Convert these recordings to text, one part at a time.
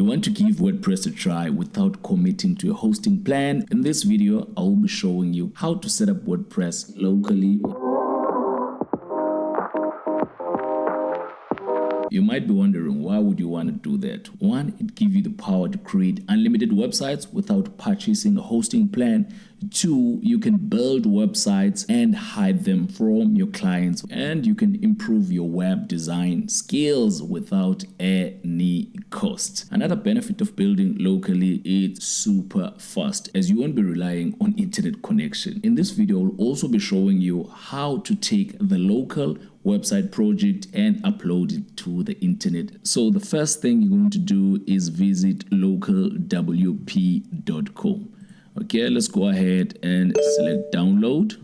want to give WordPress a try without committing to a hosting plan? In this video, I will be showing you how to set up WordPress locally. You might be wondering, why would you want to do that? One, it gives you the power to create unlimited websites without purchasing a hosting plan. Two, you can build websites and hide them from your clients, and you can improve your web design skills without any cost. Another benefit of building locally is super fast, as you won't be relying on internet connection. In this video, I'll also be showing you how to take the local website project and upload it to the internet. So the first thing you're going to do is visit localwp.com. Okay, let's go ahead and select download.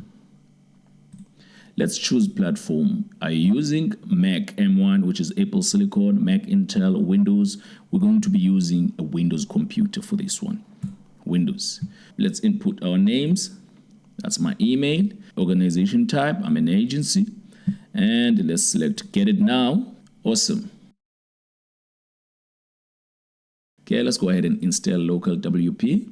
Let's choose platform. Are you using Mac M1, which is Apple Silicon, Mac Intel, Windows? We're going to be using a Windows computer for this one. Windows. Let's input our names. That's my email. Organization type, I'm an agency. And let's select get it now. Awesome. Okay, let's go ahead and install local WP.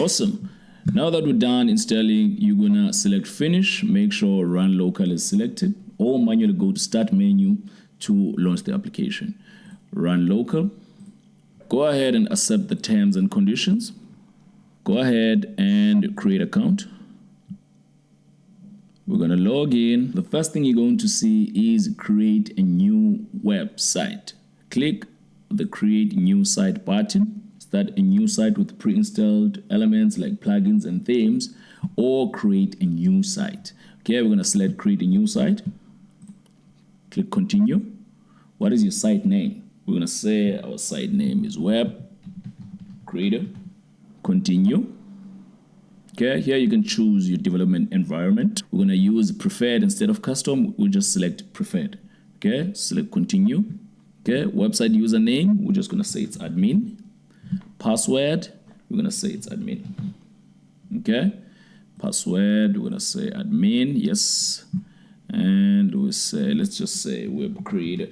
Awesome. Now that we're done installing, you're gonna select finish. Make sure run local is selected, or manually go to start menu to launch the application. Run local. Go ahead and accept the terms and conditions. Go ahead and create account. We're going to log in. The first thing you're going to see is create a new website. Click the create new site button. Start a new site with pre-installed elements like plugins and themes, or create a new site. Okay, we're going to select create a new site. Click continue. What is your site name? We're going to say our site name is web creator. Continue. Okay, here you can choose your development environment. We're going to use preferred instead of custom. We'll just select preferred. Okay, select continue. Okay, website username, we're just going to say it's admin. Password, we're going to say it's admin. Okay, password, we're going to say admin, yes. And we'll say, let's just say web creator.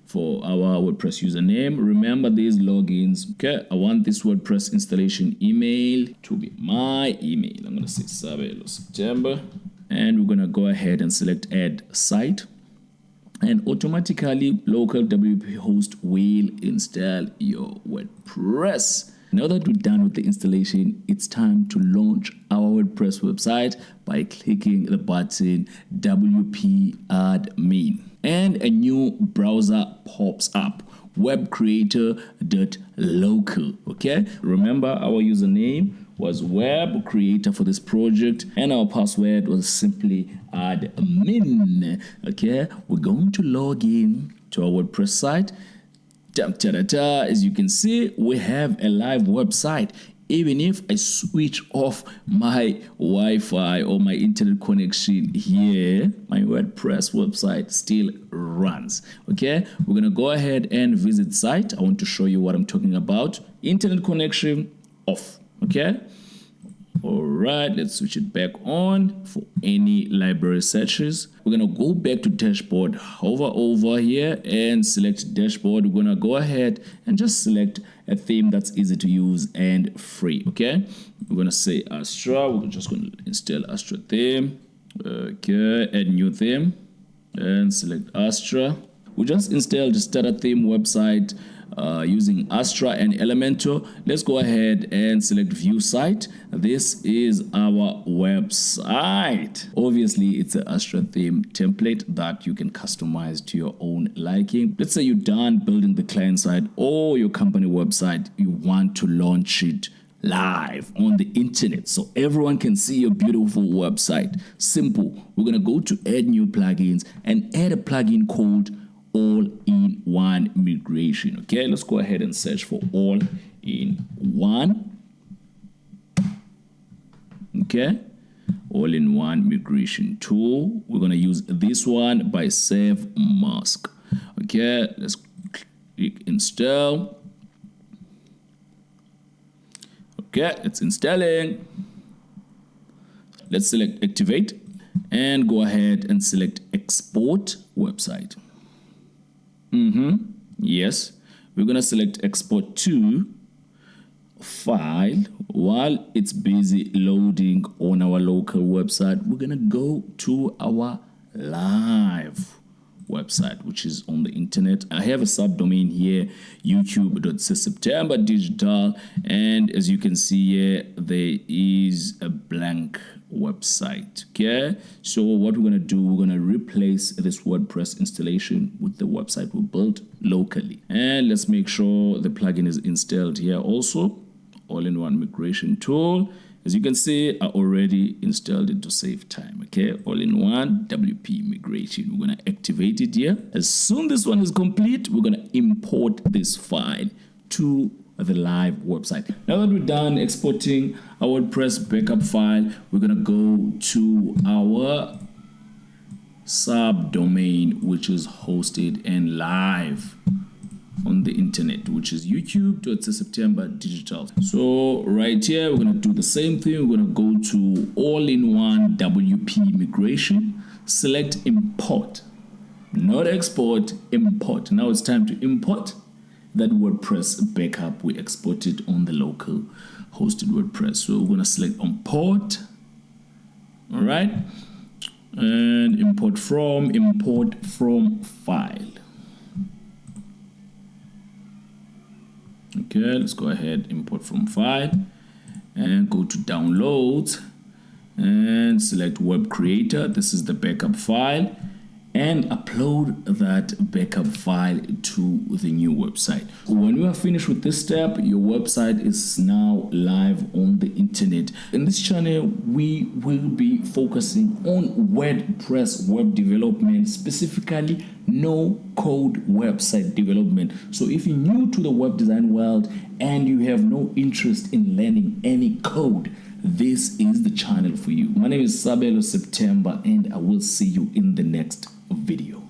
For our WordPress username, remember these logins. Okay, I want this WordPress installation email to be my email. I'm going to say Sabelo September, and we're going to go ahead and select add site, and automatically local WP host will install your WordPress. Now that we're done with the installation, it's time to launch our WordPress website by clicking the button WP admin. And a new browser pops up, webcreator.local. Okay, remember our username was web creator for this project, and our password was simply admin. Okay, we're going to log in to our WordPress site. As you can see, we have a live website. Even if I switch off my Wi-Fi or my internet connection here, my WordPress website still runs. Okay, we're gonna go ahead and visit site. I want to show you what I'm talking about. Internet connection off. Okay, all right, let's switch it back on for any library searches. We're gonna go back to dashboard, hover over here and select dashboard. We're gonna go ahead and just select a theme that's easy to use and free. Okay, we're gonna say Astra. We're just gonna install Astra theme. Okay, add new theme and select Astra. We just installed the starter theme website using Astra and Elementor. Let's go ahead and select view site. This is our website. Obviously, it's an Astra theme template that you can customize to your own liking. Let's say you're done building the client side or your company website. You want to launch it live on the internet so everyone can see your beautiful website. Simple. We're going to go to add new plugins and add a plugin called all-in-one migration. Okay, let's go ahead and search for all-in-one. Okay, all-in-one migration tool. We're going to use this one by Save Mask. Okay, let's click install. Okay, it's installing. Let's select activate and go ahead and select export website. Yes, we're going to select export to file. While it's busy loading on our local website, we're going to go to our live website, which is on the internet. I have a subdomain here, youtube.septemberdigital, and as you can see here, there is a blank website. Okay, so what we're going to do, we're going to replace this WordPress installation with the website we built locally, and let's make sure the plugin is installed here also. All-in-one migration tool. As you can see, I already installed it to save time. Okay, all-in-one WP migration. We're going to activate it here. As soon as this one is complete, we're going to import this file to the live website. Now that we're done exporting our WordPress backup file, we're going to go to our subdomain, which is hosted and live on the internet, which is youtube.septemberdigital. So right here, we're going to do the same thing. We're going to go to all-in-one WP migration, select import, not export, import. Now it's time to import that WordPress backup we exported on the local hosted WordPress. So we're going to select import. All right, and import from file. Okay, let's go ahead, import from file, and go to downloads and select web creator. This is the backup file, and upload that backup file to the new website. When you are finished with this step, your website is now live on the internet. In this channel, we will be focusing on WordPress web development, specifically no code website development. So if you're new to the web design world and you have no interest in learning any code, this is the channel for you. My name is Sabelo September, and I will see you in the next video.